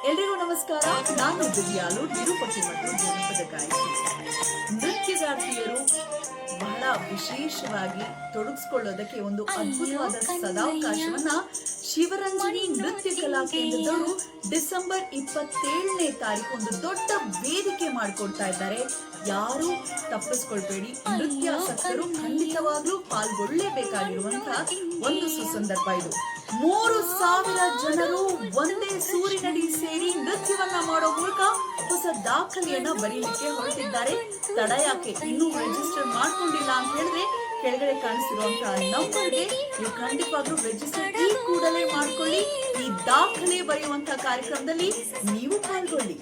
ಎಲ್ರಿಗೂ ನಮಸ್ಕಾರ. ನಾನು ದಿವ್ಯಾಲು, ನಿರೂಪಕಿ ಮತ್ತು ಜನಪದ ಗಾಯಕಿ. ನೃತ್ಯಗಾರ್ತಿಯರು ಬಹಳ ವಿಶೇಷವಾಗಿ ತೊಡಗಿಸಿಕೊಳ್ಳೋದಕ್ಕೆ ಒಂದು ಅದ್ಭುತವಾದ ಸದಾವಕಾಶವನ್ನ ಶಿವರಂಜನಿ ನೃತ್ಯ ಕಲಾ ಕೇಂದ್ರದವರು ಡಿಸೆಂಬರ್ 27ನೇ ತಾರೀಕು ಒಂದು ದೊಡ್ಡ ವೇದಿಕೆ ಮಾಡಿಕೊಡ್ತಾ ಇದ್ದಾರೆ. ಯಾರು ತಪ್ಪಿಸ್ಕೊಳ್ಬೇಡಿ. ನೃತ್ಯಾಸಕ್ತರು ಖಂಡಿತವಾಗ್ಲೂ ಪಾಲ್ಗೊಳ್ಳಲೇಬೇಕಾಗಿರುವಂತಹ ಒಂದು ಸುಸಂದರ್ಭ ಇದು. 3000 ಜನರು ಒಂದೇ ಸೂರಿನಡಿ ಸೇರಿ ನೃತ್ಯವನ್ನ ಮಾಡೋ ಮೂಲಕ ಹೊಸ ದಾಖಲೆಯನ್ನ ಬರೀಲಿಕ್ಕೆ ಹೊರಟಿದ್ದಾರೆ. ತಡ ಯಾಕೆ? ಇನ್ನೂ ರಿಜಿಸ್ಟರ್ ಮಾಡ್ಕೊಂಡಿಲ್ಲ ಅಂತ ಹೇಳಿದ್ರೆ ಕೆಳಗಡೆ ಕಾಣಿಸಿರುವಂತಹ ನಂಬರ್ಗೆ ನೀವು ಖಂಡಿತವಾಗ್ಲೂ ರಿಜಿಸ್ಟರ್ ಈ ಕೂಡಲೇ ಮಾಡ್ಕೊಳ್ಳಿ. ಈ ದಾಖಲೆ ಬರೆಯುವಂತಹ ಕಾರ್ಯಕ್ರಮದಲ್ಲಿ ನೀವು ಪಾಲ್ಗೊಳ್ಳಿ.